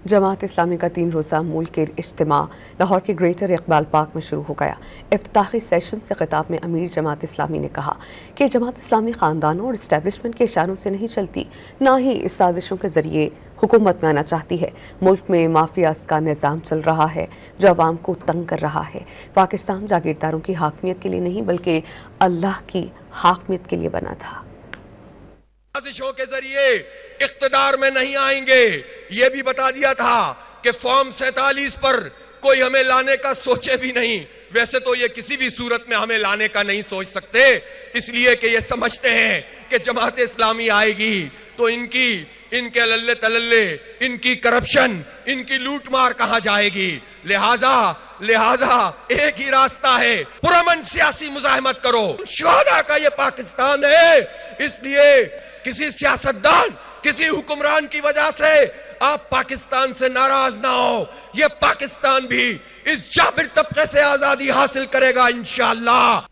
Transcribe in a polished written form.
जमात इस्लामी का 3 रोज़ा मुल्क इज्तिमा लाहौर के ग्रेटर इकबाल पार्क में शुरू हो गया। इफ्तिताही सेशन से खिताब में अमीर जमात इस्लामी ने कहा कि जमात इस्लामी ख़ानदानों और इस्टेब्लिशमेंट के इशारों से नहीं चलती, ना ही इस साजिशों के ज़रिए हुकूमत में आना चाहती है। मुल्क में माफियाज का निज़ाम चल रहा है जो अवाम को तंग कर रहा है। पाकिस्तान जागीरदारों की हाकमियत के लिए नहीं बल्कि अल्लाह की हाकमियत के लिए बना था। साजिशों के जरिए इख्तिदार में नहीं आएंगे, ये भी बता दिया था कि फॉर्म 47 पर कोई हमें लाने का सोचे भी नहीं। वैसे तो ये किसी भी सूरत में हमें लाने का नहीं सोच सकते, इसलिए कि ये समझते हैं कि जमात इस्लामी आएगी तो इनके लल्ले तलल्ले, इनकी करप्शन, इनकी लूटमार कहां जाएगी। लिहाजा एक ही रास्ता है, पुरअमन सियासी मुजाहिमत करो। शुहदा का ये पाकिस्तान है, इसलिए किसी सियासतदान, किसी हुक्मरान की वजह से आप पाकिस्तान से नाराज ना हो। ये पाकिस्तान भी इस जाबिर तबके से आजादी हासिल करेगा इंशाअल्लाह।